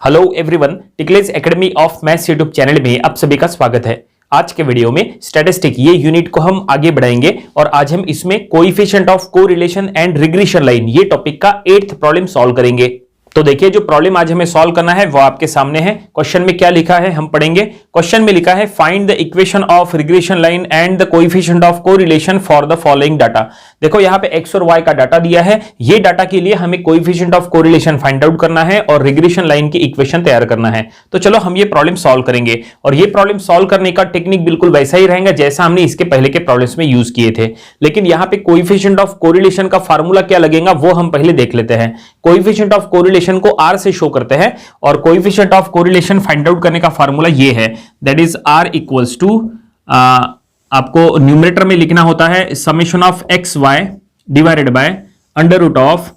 Hello everyone, टिकलेज academy of maths YouTube channel में आप सभी का स्वागत है। आज के वीडियो में स्टैटिस्टिक ये यूनिट को हम आगे बढ़ाएंगे और आज हम इसमें coefficient of correlation and regression line ये टॉपिक का 8th प्रॉब्लम सॉल्व करेंगे। तो देखिए, जो प्रॉब्लम आज हमें सॉल्व करना है वो आपके सामने है। क्वेश्चन में क्या लिखा है हम पढ़ेंगे। क्वेश्चन में लिखा है find the equation of regression line and the coefficient of correlation for the following data. देखो यहाँ पे एक्स और वाई का डाटा दिया है। ये डाटा के लिए हमें coefficient of correlation find out करना है और रिग्रेशन लाइन की इक्वेशन तैयार करना है। तो चलो हम ये प्रॉब्लम सॉल्व करेंगे और ये प्रॉब्लम सॉल्व करने का टेक्निक बिल्कुल वैसा ही रहेगा जैसा हमने इसके पहले के प्रॉब्लम्स में यूज किए थे। लेकिन यहाँ पे कोएफिशिएंट ऑफ कोरिलेशन का फार्मूला क्या लगेगा वो हम पहले देख लेते हैं। कोएफिशिएंट ऑफ कोरिलेशन को आर से शो करते हैं और coefficient of correlation find out करने का फार्मूला ये है, that is R equals to, आपको न्यूमरेटर में लिखना होता है summation of X Y divided by under root of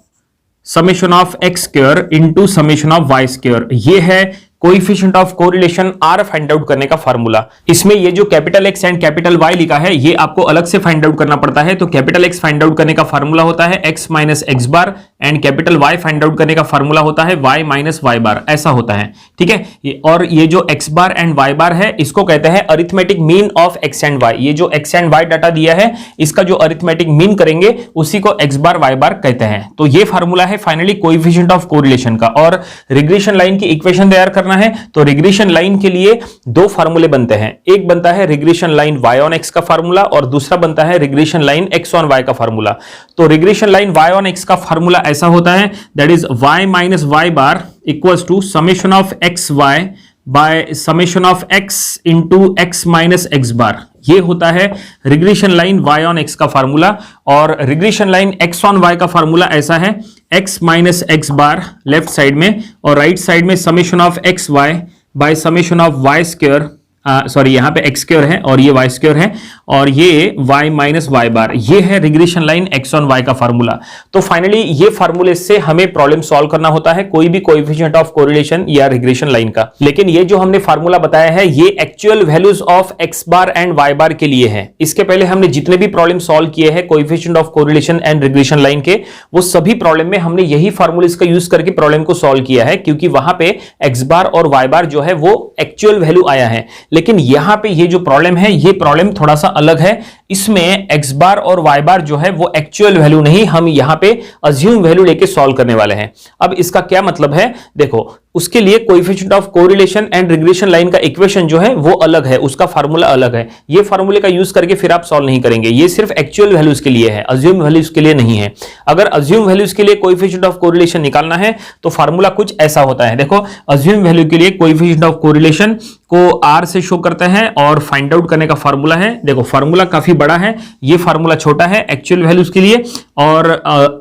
summation of X square into summation of Y square. ये है coefficient of correlation R find out करने का फार्मूला। इसमें ये जो capital X and capital Y लिखा है ये आपको अलग से फाइंड आउट करना पड़ता है। तो कैपिटल एक्स फाइंड आउट करने का फार्मूला होता है X minus X bar and capital Y find out करने का फार्मूला होता है वाई माइनस वाई बार, ऐसा होता है। ठीक है, और ये जो X bar and Y bar है इसको कहते हैं arithmetic mean of X and Y. ये जो एक्स एंड वाई डाटा दिया है इसका जो अरिथमेटिक मीन करेंगे उसी को एक्स बार वाई बार कहते हैं। तो ये फार्मूला है फाइनली कोएफिशिएंट ऑफ कोरिलेशन का। और रिग्रेशन लाइन की इक्वेशन तैयार करना है तो रिग्रेशन लाइन के लिए दो फार्मूले बनते हैं। एक बनता है regression line y on x का फार्मूला और दूसरा बनता है regression line x on y का फार्मूला। तो regression line y on x का फार्मूला ऐसा होता है, that is y minus Y bar equals to summation of X Y by summation of x into X minus X bar. ये होता है regression line y on x का formula. और regression line x on y का formula ऐसा है, x minus X bar left side में और राइट साइड में summation of X Y by summation of Y square, sorry यहाँ पे एक्स स्क्वायर है और ये वाई स्क्वायर है और ये y माइनस वाई बार। ये है regression line x on y का फार्मूला। तो फाइनली ये फार्मूले से हमें प्रॉब्लम सॉल्व करना होता है कोई भी कोएफिशिएंट ऑफ कोरिलेशन या रिग्रेशन लाइन का। लेकिन ये जो हमने फार्मूला बताया है ये actual values of x bar and y बार के लिए है। इसके पहले हमने जितने भी प्रॉब्लम सॉल्व किए हैं coefficient of correlation and regression line के, वो सभी प्रॉब्लम में हमने यही फार्मूलेस का यूज करके प्रॉब्लम को सॉल्व किया है, क्योंकि वहां पे x बार और y बार जो है वो एक्चुअल वैल्यू आया है। लेकिन यहां पे ये जो प्रॉब्लम है ये प्रॉब्लम थोड़ा सा अलग है। इसमें x बार और y बार जो है वो एक्चुअल वैल्यू नहीं, हम यहां पे अज्यूम वैल्यू लेके सॉल्व करने वाले हैं। अब इसका क्या मतलब है, देखो उसके लिए coefficient of correlation and regression line का इक्वेशन जो है वो अलग है, उसका फार्मूला अलग है। ये फार्मूले का यूज करके फिर आप सॉल्व नहीं करेंगे, ये सिर्फ एक्चुअल वैल्यूज के लिए है, अज्यूम वैल्यूज के लिए नहीं है। अगर अज्यूम वैल्यूज के लिए कोएफिशिएंट ऑफ कोरिलेशन निकालना है तो फार्मूला कुछ ऐसा होता है। देखो, अज्यूम वैल्यू के लिए कोएफिशिएंट ऑफ कोरिलेशन को आर से शो करते हैं और फाइंड आउट करने का फार्मूला है, देखो फार्मूला काफी बड़ा है, ये फार्मूला छोटा है एक्चुअल वैल्यूज के लिए। और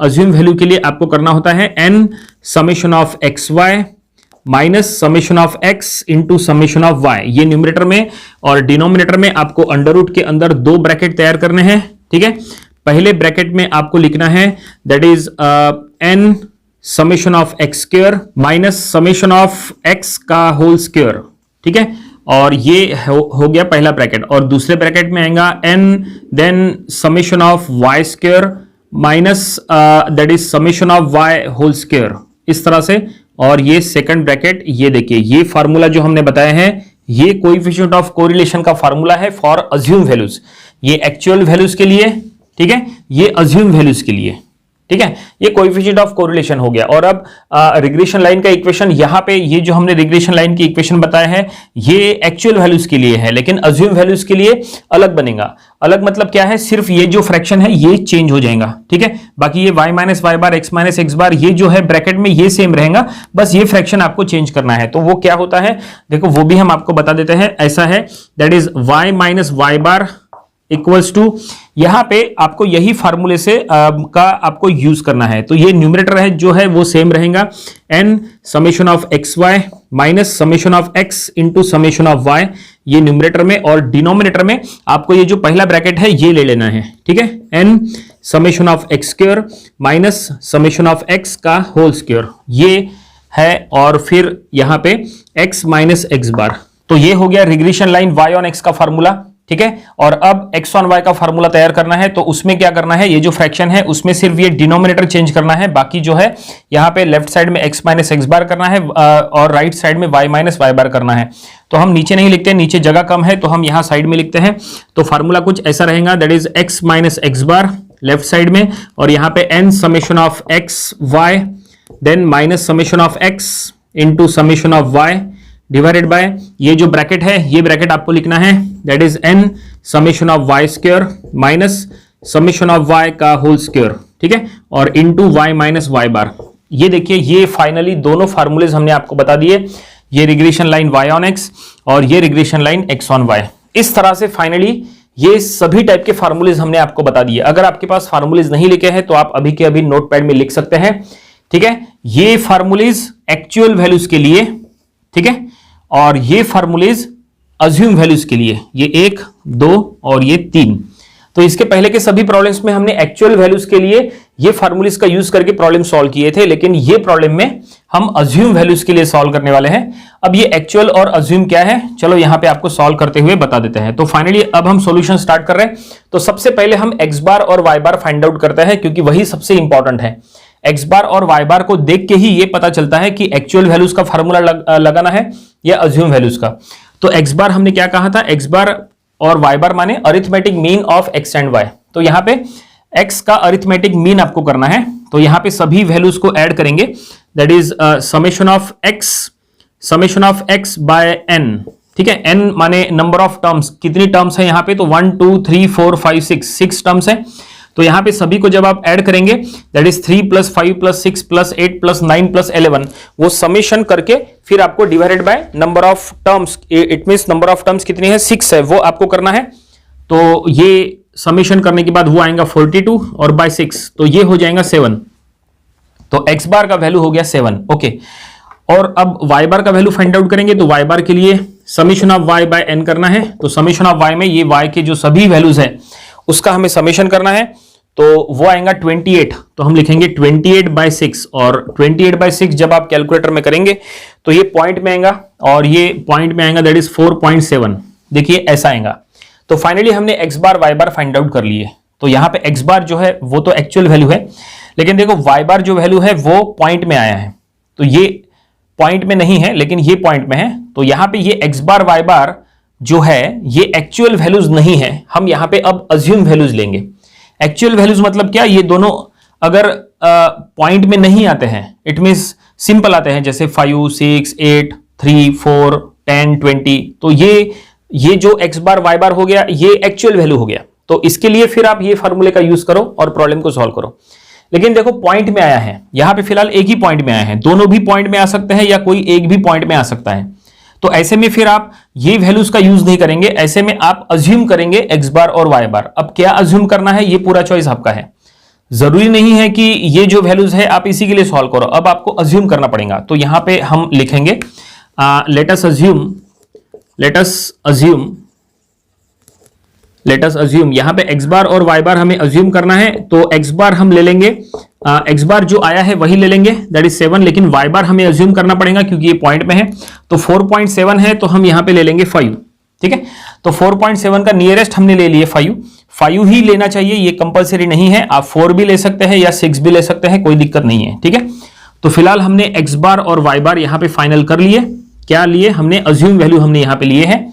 अज्यूम वैल्यू के लिए आपको करना होता है n summation of X Y minus summation of x into summation of y, ये न्यूमरेटर में, और डिनोमिनेटर में आपको अंडर रूट के अंदर दो ब्रैकेट तैयार करने हैं। ठीक है, पहले ब्रैकेट में आपको लिखना है that is n summation of X square minus summation of x का होल स्क्वायर। ठीक है, और ये हो गया पहला ब्रैकेट। और दूसरे ब्रैकेट में आएगा n then summation of y square minus that is summation of y whole square, इस तरह से। और ये सेकंड ब्रैकेट, ये देखिए ये फार्मूला जो हमने बताया है ये कोएफिशिएंट ऑफ कोरिलेशन का फार्मूला है फॉर अज्यूम वैल्यूज। ये एक्चुअल वैल्यूज के लिए, ठीक है, ये अज्यूम वैल्यूज के लिए। ठीक है, ये कोएफिशिएंट ऑफ कोरिलेशन हो गया। और अब रिग्रेशन लाइन का इक्वेशन, यहां पे ये जो हमने रिग्रेशन लाइन की इक्वेशन बताया है ये एक्चुअल वैल्यूज के लिए है, लेकिन अज्यूम वैल्यूज के लिए अलग बनेगा। अलग मतलब क्या है, सिर्फ ये जो फ्रैक्शन है ये चेंज हो जाएगा। ठीक है, बाकी ये y माइनस वाई बार एक्स माइनस एक्स बार ये जो है ब्रैकेट में ये सेम रहेगा, बस ये फ्रैक्शन आपको चेंज करना है। तो वो क्या होता है, देखो वो भी हम आपको बता देते हैं। ऐसा है, that is y minus Y bar equals to, यहां पे आपको यही फार्मूले से का आपको यूज करना है। तो ये न्यूमरेटर है जो है वो सेम रहेगा, n summation of X Y minus summation of x into summation of y, ये न्यूमरेटर में। और डिनोमिनेटर में आपको ये जो पहला ब्रैकेट है ये ले लेना है। ठीक है, n summation of X square minus summation of x का होल स्क्वायर, ये है। और फिर यहां पे x माइनस एक्स बार। तो ये हो गया regression line y on x का फार्मूला। ठीक है। और अब x ऑन y का फार्मूला तैयार करना है, तो उसमें क्या करना है, ये जो फ्रैक्शन है उसमें सिर्फ ये डिनोमिनेटर चेंज करना है, बाकी जो है यहाँ पे लेफ्ट साइड में x माइनस एक्स बार करना है और राइट साइड में y माइनस वाई बार करना है। तो हम नीचे नहीं लिखते, नीचे जगह कम है, तो हम यहाँ साइड में लिखते हैं। तो फार्मूला कुछ ऐसा रहेगा, that is x minus X bar left side में, और यहाँ पे n summation of x y then minus summation of x into summation of y divided by ये जो ब्रैकेट है, ये ब्रैकेट आपको लिखना है, that is n summation of y square minus summation of y का होल स्क्वायर, ठीक है, और into y minus y bar. ये देखिए, ये फाइनली दोनों फार्मूलेज हमने आपको बता दिए, ये regression line y on x और ये regression line x on y। इस तरह से फाइनली ये सभी टाइप के फार्मूलेज हमने आपको बता दिए। अगर आपके पास फार्मूलेज नहीं लिखे हैं तो आप अभी के अभी नोटपैड में लिख सकते हैं, ठीक है। ये फार्मूलेज एक्चुअल वैल्यूज के लिए, ठीक है, और ये फार्मूलेज अज्यूम वैल्यूज के लिए, ये 1, 2 और ये 3। तो इसके पहले के सभी प्रॉब्लम्स में हमने एक्चुअल वैल्यूज के लिए ये फार्मूलेज का यूज करके प्रॉब्लम सॉल्व किए थे, लेकिन ये प्रॉब्लम में हम अज्यूम वैल्यूज के लिए सॉल्व करने वाले हैं। अब ये एक्चुअल और अज्यूम क्या है, चलो यहां पे आपको सॉल्व करते हुए बता देते हैं। तो फाइनली अब हम सॉल्यूशन स्टार्ट कर रहे हैं। तो सबसे पहले हम एक्स बार और वाई बार फाइंड आउट करते हैं, क्योंकि वही सबसे इंपॉर्टेंट है। एक्स बार और वाई बार को देख के ही ये पता चलता है कि एक्चुअल वैल्यूज का फार्मूला लगाना है या अज्यूम वैल्यूज का। तो एक्स बार हमने क्या कहा था, एक्स बार और वाई बार माने arithmetic mean of X and Y. तो यहां पे एक्स का अरिथमेटिक मीन आपको करना है, तो यहां पे सभी वैल्यूज को ऐड करेंगे, that is summation of X by N, ठीक है। एन माने नंबर ऑफ टर्म्स, कितनी टर्म्स है यहां पे, तो 1 2 3 4 5 6 टर्म्स है। तो यहां पे सभी को जब आप ऐड करेंगे, दैट इज 3 + 5 + 6 + 8 + 9 + 11, वो समेशन करके फिर आपको divided by number of terms, it means number of terms कितनी है, 6 है, वो आपको करना है। तो ये समेशन करने के बाद वो आएगा 42 और बाय 6, तो ये हो जाएगा 7। तो एक्स बार का वैल्यू हो गया 7, ओके। और अब वाई बार का वैल्यू फाइंड आउट करेंगे, तो वाई बार के लिए summation of Y by N करना है। तो समेशन ऑफ वाई में ये वाई के जो सभी वैल्यूज है उसका हमें समेशन करना है, तो वो आएगा 28। तो हम लिखेंगे 28/6, और 28/6 जब आप कैलकुलेटर में करेंगे तो ये पॉइंट में आएगा, और ये पॉइंट में आएगा, दैट इज 4.7। देखिए ऐसा आएगा। तो फाइनली हमने एक्स बार वाई बार फाइंड आउट कर लिए। तो यहां पे एक्स बार जो है वो तो एक्चुअल वैल्यू है, लेकिन देखो वाई बार जो वैल्यू है वो पॉइंट में आया है। तो ये पॉइंट में नहीं है, लेकिन ये पॉइंट में है। तो यहां पे ये एक्स बार वाई बार जो है ये एक्चुअल वैल्यूज नहीं है, हम यहां पे अब अज्यूम वैल्यूज लेंगे। एक्चुअल वैल्यूज मतलब क्या, ये दोनों अगर पॉइंट में नहीं आते हैं, इट मींस सिंपल आते हैं, जैसे 5 6 8 3 4 10 20, तो ये जो एक्स बार वाई बार हो गया ये एक्चुअल वैल्यू हो गया। तो इसके लिए फिर आप ये फार्मूले का यूज करो और प्रॉब्लम को सॉल्व करो। लेकिन देखो पॉइंट में आया है, यहां पे फिलहाल एक ही पॉइंट में आया है, दोनों भी पॉइंट में आ सकते हैं या कोई एक भी पॉइंट में आ सकता है। तो ऐसे में फिर आप ये वैल्यूज का यूज नहीं करेंगे, ऐसे में आप अज्यूम करेंगे एक्स बार और वाई बार। अब क्या अज्यूम करना है ये पूरा चॉइस आपका है, जरूरी नहीं है कि ये जो वैल्यूज है आप इसी के लिए सॉल्व करो, अब आपको अज्यूम करना पड़ेगा। तो यहां पे हम लिखेंगे लेट अस अज्यूम यहां पे एक्स बार और वाई बार हमें अज्यूम करना है। तो एक्स बार हम ले लेंगे, एक्स बार जो आया है वही ले लेंगे, दैट इज 7, लेकिन वाई बार हमें अज्यूम करना पड़ेगा क्योंकि ये पॉइंट में है। तो 4.7 है, तो हम यहां पे ले लेंगे 5, ठीक है। तो 4.7 का नियरेस्ट हमने ले लिए 5 ही लेना चाहिए, ये कंपलसरी नहीं है, आप 4 भी ले सकते हैं या 6 भी ले सकते हैं, कोई दिक्कत नहीं है, ठीक है। तो फिलहाल हमने एक्स बार और वाई बार यहां पे फाइनल कर लिए। क्या लिए हमने, अज्यूम वैल्यू हमने यहां पे लिए हैं।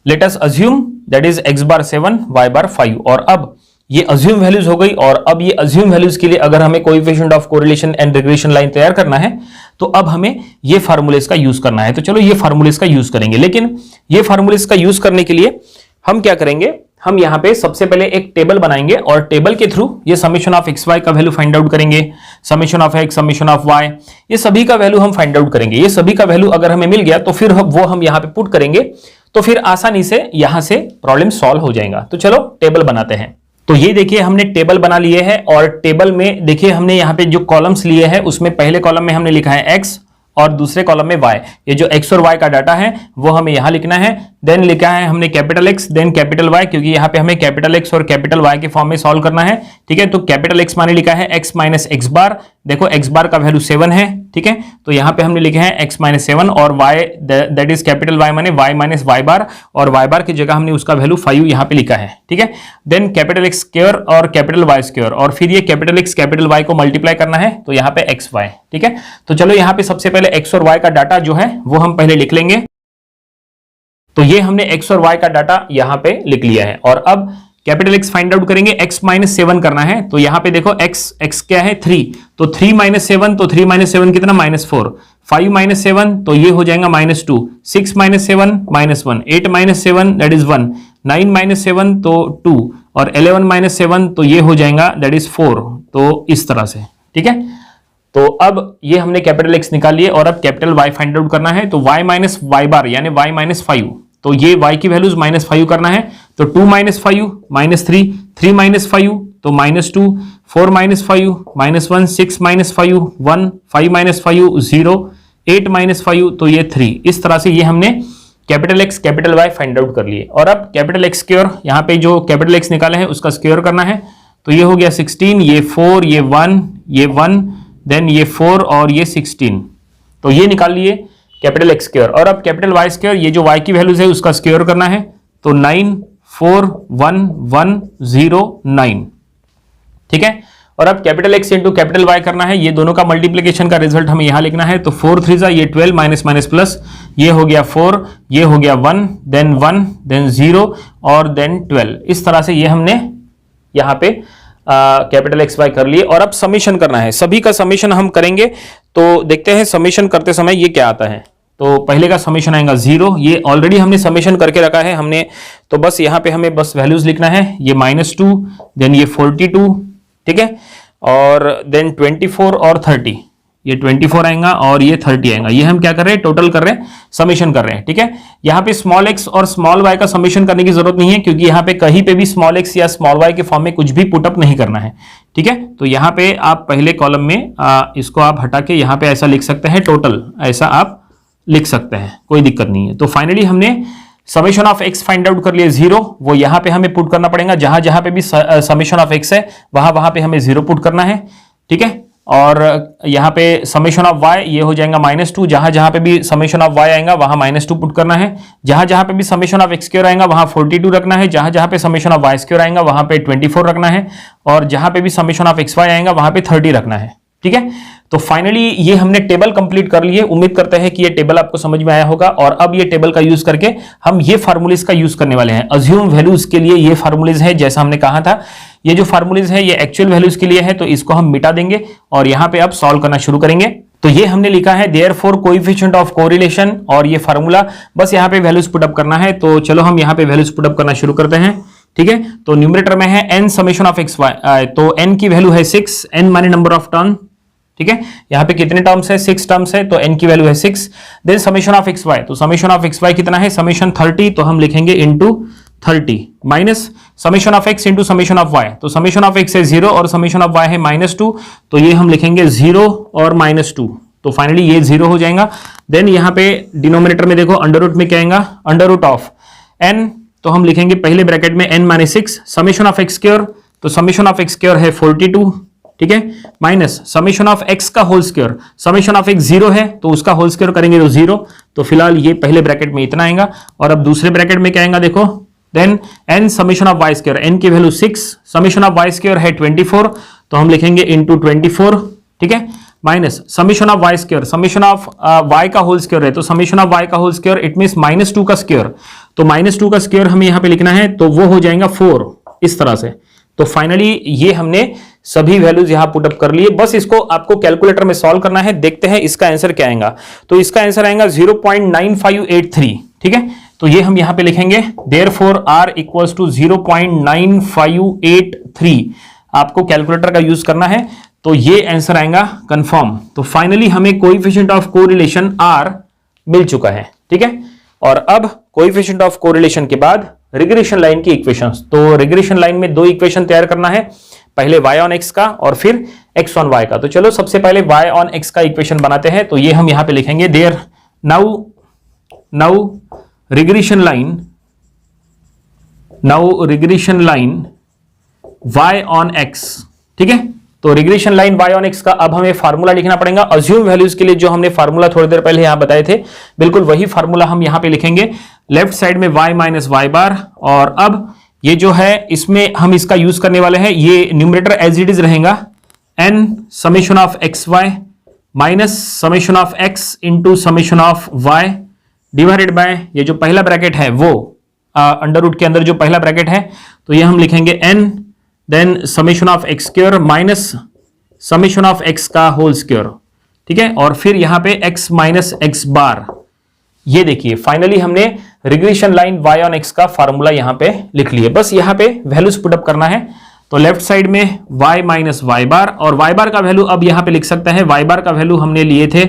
Let us assume that is X bar 7 Y bar 5, और अब ये अज्यूम वैल्यूज हो गई। और अब ये अज्यूम वैल्यूज के लिए अगर हमें coefficient of correlation and regression line तैयार करना है, तो अब हमें ये फार्मूलेस का यूज करना है। तो चलो ये फार्मूलेस का यूज करेंगे, लेकिन ये फार्मूलेस का यूज करने के लिए हम क्या करेंगे, हम यहां पे सबसे पहले एक टेबल बनाएंगे और टेबल के थ्रू ये समेशन ऑफ एक्स वाई का वैल्यू फाइंड आउट करेंगे, summation of X, summation of Y, ये सभी का वैल्यू हम फाइंड आउट करेंगे। ये सभी का वैल्यू अगर हमें मिल गया तो फिर वो हम यहां पे पुट करेंगे, तो फिर आसानी से यहां से प्रॉब्लम सॉल्व हो जाएगा। तो चलो टेबल बनाते हैं। तो ये देखिए हमने टेबल बना लिए है, और टेबल में देखिए हमने यहाँ पे जो कॉलम्स लिए हैं उसमें पहले कॉलम में हमने लिखा है x और दूसरे कॉलम में y। ये जो x और y का डाटा है वो हमें यहां लिखना है। देन लिखा है हमने capital X then capital Y, क्योंकि यहाँ पे हमें कैपिटल X और कैपिटल Y के फॉर्म में सॉल्व करना है। ठीक है, तो कैपिटल X माने लिखा है x माइनस एक्स बार। देखो x बार का वैल्यू 7 है। ठीक है, तो यहाँ पे हमने लिखे हैं x माइनस 7 और y that is capital Y माने y माइनस y बार, और y बार की जगह हमने उसका वैल्यू 5 यहाँ पे लिखा है। ठीक है, देन कैपिटल X स्क्वायर और कैपिटल Y स्क्वायर, और फिर ये कैपिटल X कैपिटल Y को मल्टीप्लाई करना है, तो यहाँ पे एक्स वाई। ठीक है, तो चलो यहाँ पे सबसे पहले x और y का डाटा जो है वो हम पहले लिख लेंगे। तो ये हमने x और y का डाटा यहाँ पे लिख लिया है, और अब कैपिटल X फाइंड आउट करेंगे। x माइनस 7 करना है, तो यहाँ पे देखो x क्या है 3, तो 3 माइनस 7, तो 3 माइनस 7 कितना -4, 5 माइनस 7 तो ये हो जाएगा -2, 6 minus 7 -1, 8 minus 7 that is 1, 9 minus 7 तो 2, और 11 माइनस 7 तो ये हो जाएगा दैट इज 4। तो इस तरह से। ठीक है, तो अब ये हमने कैपिटल X निकाल लिए, और अब कैपिटल Y फाइंड आउट करना है। तो y माइनस y बार यानी y माइनस 5, तो ये y की वैल्यूज -5 करना है। तो 2 माइनस 5 -3, 3 माइनस 5 तो -2, 4 माइनस 5 -1, 6 माइनस 5 1, 5 माइनस 5 0, 8 माइनस 5 तो ये 3। इस तरह से ये हमने capital X capital Y find out कर लिए। और अब कैपिटल X स्क्वायर, यहाँ पे जो कैपिटल X निकाले हैं उसका स्क्वायर करना है। तो ये हो गया 16, ये 4, ये 1, देन ये 4 और ये 16, तो ये निकाल लिए कैपिटल X स्क्वायर। और अब कैपिटल Y स्क्वायर, ये जो Y की वैल्यूज है उसका स्क्वायर करना है। तो 9, 4, 1, 1, 0, 9। ठीक है, और अब capital X into capital Y करना है। ये दोनों का मल्टीप्लीकेशन का रिजल्ट हमें यहां लिखना है। तो 4 3 ये 12 माइनस माइनस प्लस, ये हो गया 4, ये हो गया 1, देन 0 और देन 12। इस तरह से ये हमने यहाँ पे कैपिटल X Y कर लिए। और अब समीशन करना है, सभी का समीशन हम करेंगे। तो देखते हैं समीशन करते समय ये क्या आता है। तो पहले का समीशन आएगा 0, ये ऑलरेडी हमने समीशन करके रखा है हमने, तो बस यहाँ पे हमें बस वैल्यूज लिखना है। ये -2, देन ये 42, ठीक है, और देन 24 और 30, ये 24 आएगा और ये 30 आएगा। ये हम क्या कर रहे हैं, टोटल कर रहे हैं, समीशन कर रहे हैं। ठीक है, यहाँ पे स्मॉल x और स्मॉल y का समीशन करने की जरूरत नहीं है, क्योंकि यहाँ पे कहीं पे भी स्मॉल x या स्मॉल y के फॉर्म में कुछ भी पुटअप नहीं करना है। ठीक है, तो यहाँ पे आप पहले कॉलम में इसको आप हटा के यहाँ पे ऐसा लिख सकते हैं, टोटल ऐसा आप लिख सकते हैं, कोई दिक्कत नहीं है। तो फाइनली हमने summation of x find out कर लिए 0, वो यहाँ पे हमें पुट करना पड़ेगा। जहां जहां पे भी समेशन ऑफ x है वहां पे हमें 0 पुट करना है। ठीक है, और यहाँ पे समेशन ऑफ y ये हो जाएगा -2, जहां जहां पे भी समेशन ऑफ y आएगा वहां -2 पुट करना है। जहां जहां पे भी समेशन ऑफ x स्क्वायर आएगा वहां 42 रखना है। जहां जहां पे समेशन ऑफ y स्क्वायर आएगा वहां पे 24 रखना है, और जहां पे भी समेशन ऑफ xy आएगा वहां पे 30 रखना है। ठीक है, तो फाइनली ये हमने टेबल कंप्लीट कर लिए। उम्मीद करते हैं कि ये टेबल आपको समझ में आया होगा। और अब ये टेबल का यूज करके हम ये फार्मूलेज का यूज करने वाले हैं। अज्यूम वैल्यूज के लिए ये फार्मूलेज है, जैसा हमने कहा था। ये जो फार्मूलेज है ये एक्चुअल वैल्यूज के लिए है, तो इसको हम मिटा देंगे और यहाँ पे अब सॉल्व करना शुरू करेंगे। तो ये हमने लिखा है देयरफॉर कोएफिशिएंट ऑफ कोरिलेशन, और ये फार्मूला बस यहाँ पे वैल्यूज पुटअप करना है। तो चलो हम यहाँ पे वैल्यूज पुटअप करना शुरू करते हैं। ठीक है, तो न्यूमरेटर में है n summation of X Y, तो n की वैल्यू है 6, n माने नंबर ऑफ टर्म। ठीक है, यहाँ पे कितने टर्म्स है, 6 टर्म्स है, तो n की वैल्यू है 6। Then summation of X Y, तो समेशन ऑफ एक्स वाई कितना है, समेशन 30, तो हम लिखेंगे into 30, minus summation of x into summation of y, तो समेशन ऑफ x है 0 और समेशन ऑफ y है -2, तो ये हम लिखेंगे 0 और -2, तो फाइनली ये 0 हो जाएगा। देन यहाँ पे डिनोमिनेटर में देखो अंडर रूट में क्या आएगा, अंडर रूट ऑफ n, तो हम लिखेंगे पहले ब्रैकेट में n minus 6, summation of x square, तो समेशन ऑफ x स्क्वायर है 42, ठीक है, माइनस समेशन ऑफ x का whole square, summation of x 0 है तो उसका होल स्क्वायर करेंगे तो 0, तो फिलहाल ये पहले ब्रैकेट में इतना आएगा। और अब दूसरे ब्रैकेट में क्या आएगा देखो, then n summation of y square, n की value 6, summation of y square है 24, तो हम लिखेंगे इंटू 24, ठीक है, minus summation of y square, summation of y का होल स्क्वायर है, तो समेशन ऑफ y का होल स्क्वायर इट मींस -2 का स्क्वायर, तो -2 का स्क्वायर हमें यहां पे लिखना है, तो वो हो जाएगा 4 इस तरह से। तो फाइनली ये हमने सभी वैल्यूज यहां पुट अप कर लिए, बस इसको आपको कैलकुलेटर में सॉल्व करना है। देखते हैं इसका आंसर क्या आएगा, तो इसका आंसर आएगा 0.9583, ठीक है, तो ये हम यहां पे लिखेंगे देयरफॉर r इक्वल्स टू 0.9583, आपको कैलकुलेटर का यूज करना है, तो ये आंसर आएगा कंफर्म। तो फाइनली हमें कोएफिशिएंट ऑफ कोरिलेशन r मिल चुका है, ठीक है। और अब कोएफिशिएंट ऑफ कोरिलेशन के बाद रिग्रेशन लाइन की इक्वेशंस, तो रिग्रेशन लाइन में दो इक्वेशन तैयार करना है। पहले y ऑन x का और फिर x ऑन y का। तो चलो सबसे पहले y ऑन x का इक्वेशन बनाते हैं। तो ये हम यहां पे लिखेंगे there now regression line y on x, ठीक है। तो regression line y on x का अब हमें फार्मूला लिखना पड़ेगा। अज्यूम वैल्यूज के लिए जो हमने फार्मूला थोड़ी देर पहले यहां बताए थे, बिल्कुल वही फार्मूला हम यहां पे लिखेंगे। लेफ्ट साइड में y माइनस वाई बार, और अब ये जो है इसमें हम इसका यूज करने वाले हैं, ये न्यूमरेटर एज इट इज रहेगा n summation of X Y minus summation of x into summation of y divided by ये जो पहला ब्रैकेट है वो अंडर रूट के अंदर जो पहला ब्रैकेट है, तो ये हम लिखेंगे n then summation of X square minus summation of x का होल स्क्वायर, ठीक है। और फिर यहां पे x माइनस एक्स बार। ये देखिए फाइनली हमने regression line y on x का फार्मूला यहां पे लिख लिए। बस यहां पे वैल्यूज पुटअप करना है। तो लेफ्ट साइड में y माइनस वाई बार, और y बार का वैल्यू अब यहां पे लिख सकते हैं। y बार का वैल्यू हमने लिए थे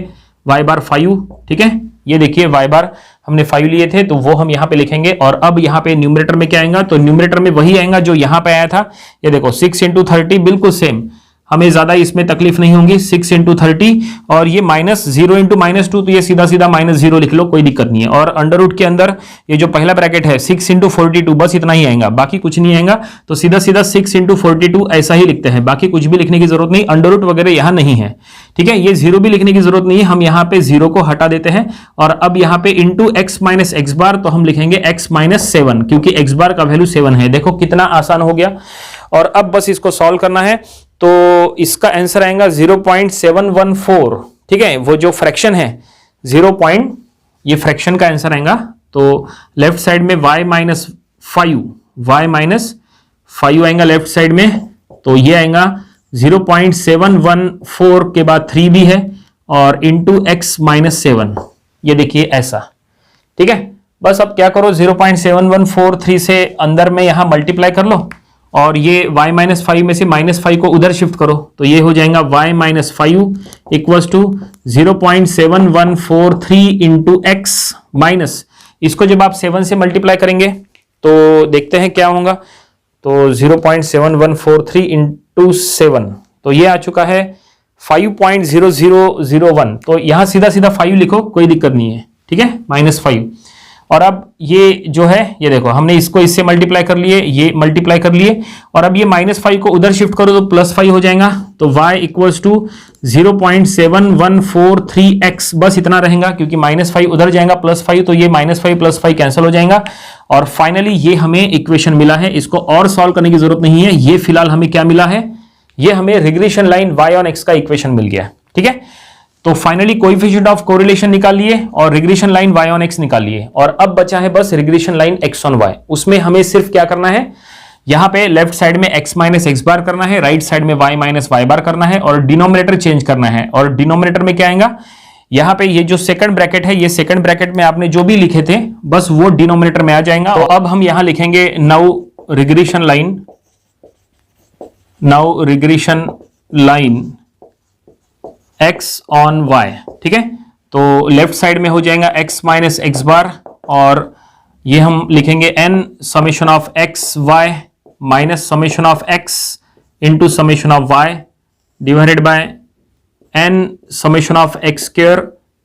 y बार 5, ठीक है। ये देखिए y बार हमने 5 लिए थे, तो वो हम यहां पे लिखेंगे। और अब यहां पे न्यूमरेटर में क्या आएगा, तो न्यूमरेटर में वही आएगा जो यहां पे आया था। ये देखो 6 इंटू 30 बिल्कुल सेम, हमें ज्यादा इसमें तकलीफ नहीं होगी। 6 इंटू 30 और ये माइनस 0 इंटू -2, तो ये सीधा सीधा -0 लिख लो, कोई दिक्कत नहीं है। और अंडर रूट के अंदर ये जो पहला ब्रैकेट है 6 इंटू 42, बस इतना ही आएगा, बाकी कुछ नहीं आएगा। तो सीधा सीधा 6 इंटू 42 ऐसा ही लिखते हैं, बाकी कुछ भी लिखने की जरूरत नहीं, अंडर रूट वगैरह यहां नहीं है, ठीक है। ये 0 भी लिखने की जरूरत नहीं है, हम यहाँ पे 0 को हटा देते हैं। और अब यहाँ पे इंटू x माइनस एक्स बार, तो हम लिखेंगे x माइनस 7, क्योंकि x बार का वैल्यू 7 है। देखो कितना आसान हो गया। और अब बस इसको सॉल्व करना है, तो इसका आंसर आएगा 0.714, ठीक है। वो जो फ्रैक्शन है 0. ये फ्रैक्शन का आंसर आएगा। तो लेफ्ट साइड में y माइनस 5 आएगा लेफ्ट साइड में, तो ये आएगा 0.714 के बाद 3 भी है और इंटू x माइनस 7, ये देखिए ऐसा, ठीक है। बस अब क्या करो, 0.7143 से अंदर में यहां मल्टीप्लाई कर लो, और ये y माइनस 5 में से -5 को उधर शिफ्ट करो, तो ये हो जाएगा y minus 5 equals to 0.7143 into X minus, इसको जब आप 7 से मल्टीप्लाई करेंगे तो देखते हैं क्या होगा। तो 0.7143 इंटू 7, तो ये आ चुका है 5.0001। तो यहां सीधा सीधा 5 लिखो, कोई दिक्कत नहीं है, ठीक है, -5। और अब ये जो है, ये देखो हमने इसको इससे मल्टीप्लाई कर लिए, ये मल्टीप्लाई कर लिए, और अब ये -5 को उधर शिफ्ट करो तो +5 हो जाएगा। तो y इक्वल्स टू 0.7143x, बस इतना रहेगा, क्योंकि -5 उधर जाएगा +5, तो ये -5 +5 कैंसिल हो जाएगा। और फाइनली ये हमें इक्वेशन मिला है, इसको और सॉल्व करने की जरूरत नहीं है। ये फिलहाल हमें क्या मिला है, ये हमें regression line y on x का इक्वेशन मिल गया, ठीक है। तो फाइनली कोएफिशिएंट ऑफ कोरिलेशन निकाल लिए और regression line y on x निकाल लिए, और अब बचा है बस regression line x on y। उसमें हमें सिर्फ क्या करना है, यहां पे लेफ्ट साइड में x माइनस एक्स बार करना है, राइट साइड में y माइनस वाई बार करना है, और डिनोमिनेटर चेंज करना है। और डिनोमिनेटर में क्या आएगा, यहां पे ये जो सेकंड ब्रैकेट है, ये सेकंड ब्रैकेट में आपने जो भी लिखे थे बस वो डिनोमिनेटर में आ जाएगा। तो अब हम यहां लिखेंगे now regression line x on y, ठीक है। तो लेफ्ट साइड में हो जाएगा x माइनस एक्स बार, और ये हम लिखेंगे n summation of x y minus summation of x into summation of y divided bye n summation of x square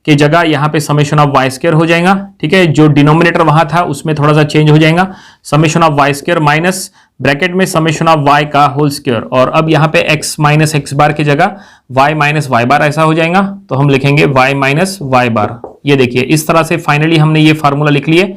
के जगह यहां पे समेशन ऑफ y स्क्वायर हो जाएगा, ठीक है। जो डिनोमिनेटर वहां था उसमें थोड़ा सा चेंज हो जाएगा, summation of y square minus bracket में समेशन ऑफ y का होल स्क्वायर, और अब यहां पे x माइनस एक्स बार की जगह y माइनस वाई बार ऐसा हो जाएगा, तो हम लिखेंगे y माइनस वाई बार। ये देखिए इस तरह से फाइनली हमने ये फार्मूला लिख लिए,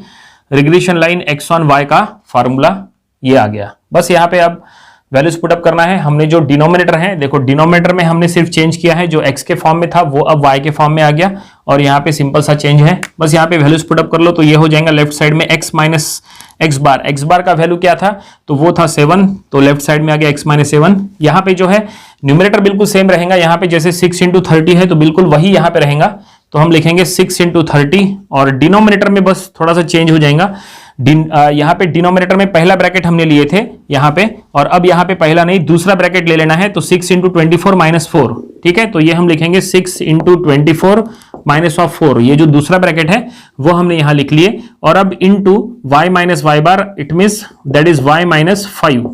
regression line x on y का फार्मूला ये आ गया। बस यहाँ पे अब वैल्यूज पुटअप करना है। हमने जो डिनोमिनेटर है, देखो डिनोमिनेटर में हमने सिर्फ चेंज किया है, जो x के फॉर्म में था वो अब y के फॉर्म में आ गया, और यहाँ पे सिंपल सा चेंज है। बस यहाँ पे वैल्यूज पुटअप कर लो, तो ये हो जाएगा लेफ्ट साइड में x माइनस एक्स बार का वैल्यू क्या था, तो वो था 7, तो लेफ्ट साइड में आ गया x माइनस 7। यहाँ पे जो है न्यूमरेटर बिल्कुल सेम रहेगा, यहाँ पे जैसे 6 इंटू 30 है तो बिल्कुल वही यहाँ पे रहेगा, तो हम लिखेंगे 6 इंटू 30, और डिनोमिनेटर में बस थोड़ा सा चेंज हो जाएगा। यहाँ पे डिनोमिनेटर में पहला ब्रैकेट हमने लिए थे यहाँ पे, और अब यहाँ पे पहला नहीं दूसरा ब्रैकेट ले लेना है, तो 6 इंटू 24 माइनस 4, ठीक है। तो ये हम लिखेंगे 6 इंटू 24 माइनस ऑफ 4, ये जो दूसरा ब्रैकेट है वो हमने यहाँ लिख लिए, और अब into y minus Y bar, it means that is y minus 5,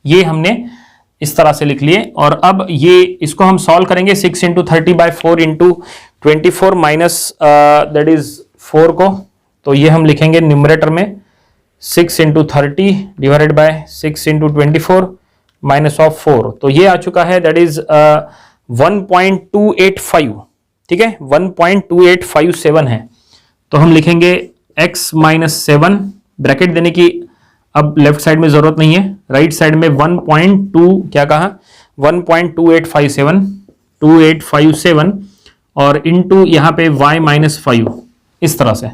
ये हमने इस तरह से लिख लिए। और अब ये इसको हम सॉल्व करेंगे 6 into 30/4 into 24 minus that is 4 को, तो ये हम लिखेंगे न्यूमरेटर में 6 into 30 divided by 6 into 24 minus of 4, तो ये आ चुका है दैट इज 1.285, ठीक है 1.2857 है। तो हम लिखेंगे x माइनस 7, ब्रैकेट देने की अब लेफ्ट साइड में जरूरत नहीं है, राइट साइड में 1.2 क्या कहा 1.2857 और इनटू यहाँ पे y माइनस 5 इस तरह से,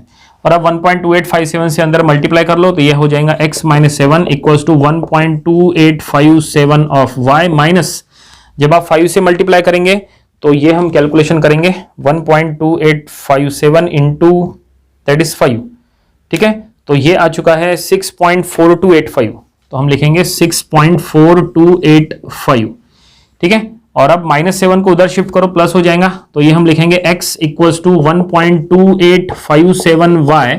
और अब 1.2857 से अंदर मल्टीप्लाई कर लो तो ये हो जाएगा x minus 7 equals to 1.2857 of y minus, जब आप 5 से मल्टीप्लाई करेंगे तो ये हम कैलकुलेशन करेंगे 1.2857 इंटू दैट इज 5, ठीक है, तो ये आ चुका है 6.4285, तो हम लिखेंगे 6.4285, ठीक है। और अब -7 को उधर शिफ्ट करो प्लस हो जाएगा, तो ये हम लिखेंगे x इक्वल्स टू 1.2857y,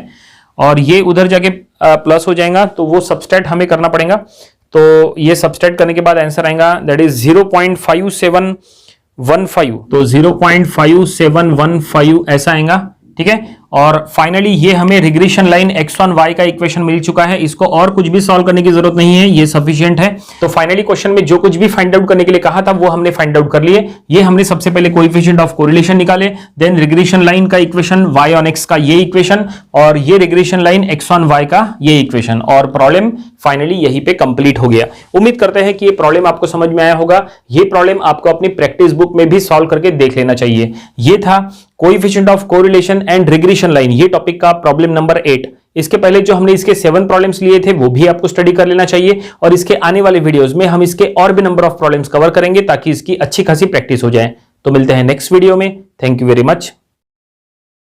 और ये उधर जाके प्लस हो जाएगा तो वो सबस्ट्रैक्ट हमें करना पड़ेगा, तो ये सबस्ट्रैक्ट करने के बाद आंसर आएगा दैट इज 0.5715, तो 0.5715 ऐसा आएगा, ठीक है। और फाइनली ये हमें रिग्रेशन लाइन x1 y का इक्वेशन मिल चुका है, इसको और कुछ भी सॉल्व करने की जरूरत नहीं है, ये सफिशिएंट है। तो फाइनली क्वेश्चन में जो कुछ भी फाइंड आउट करने के लिए कहा था वो हमने फाइंड आउट कर लिए। ये हमने सबसे पहले कोएफिशिएंट ऑफ कोरिलेशन निकाले, देन रिग्रेशन लाइन का इक्वेशन y ऑन x का ये इक्वेशन, और ये रिग्रेशन लाइन x1 y का ये इक्वेशन, और प्रॉब्लम फाइनली यहीं पे कंप्लीट हो गया। उम्मीद करते हैं कि ये प्रॉब्लम आपको समझ में आया होगा। ये प्रॉब्लम आपको अपनी प्रैक्टिस बुक में भी सॉल्व करके देख लेना चाहिए। ये था coefficient of correlation and regression line, ये टॉपिक का प्रॉब्लम नंबर 8। इसके पहले जो हमने इसके 7 प्रॉब्लम्स लिए थे वो भी आपको स्टडी कर लेना चाहिए, और इसके आने वाले वीडियोस में हम इसके और भी नंबर ऑफ प्रॉब्लम्स कवर करेंगे ताकि इसकी अच्छी खासी प्रैक्टिस हो जाए। तो मिलते हैं नेक्स्ट वीडियो में। Thank you very much.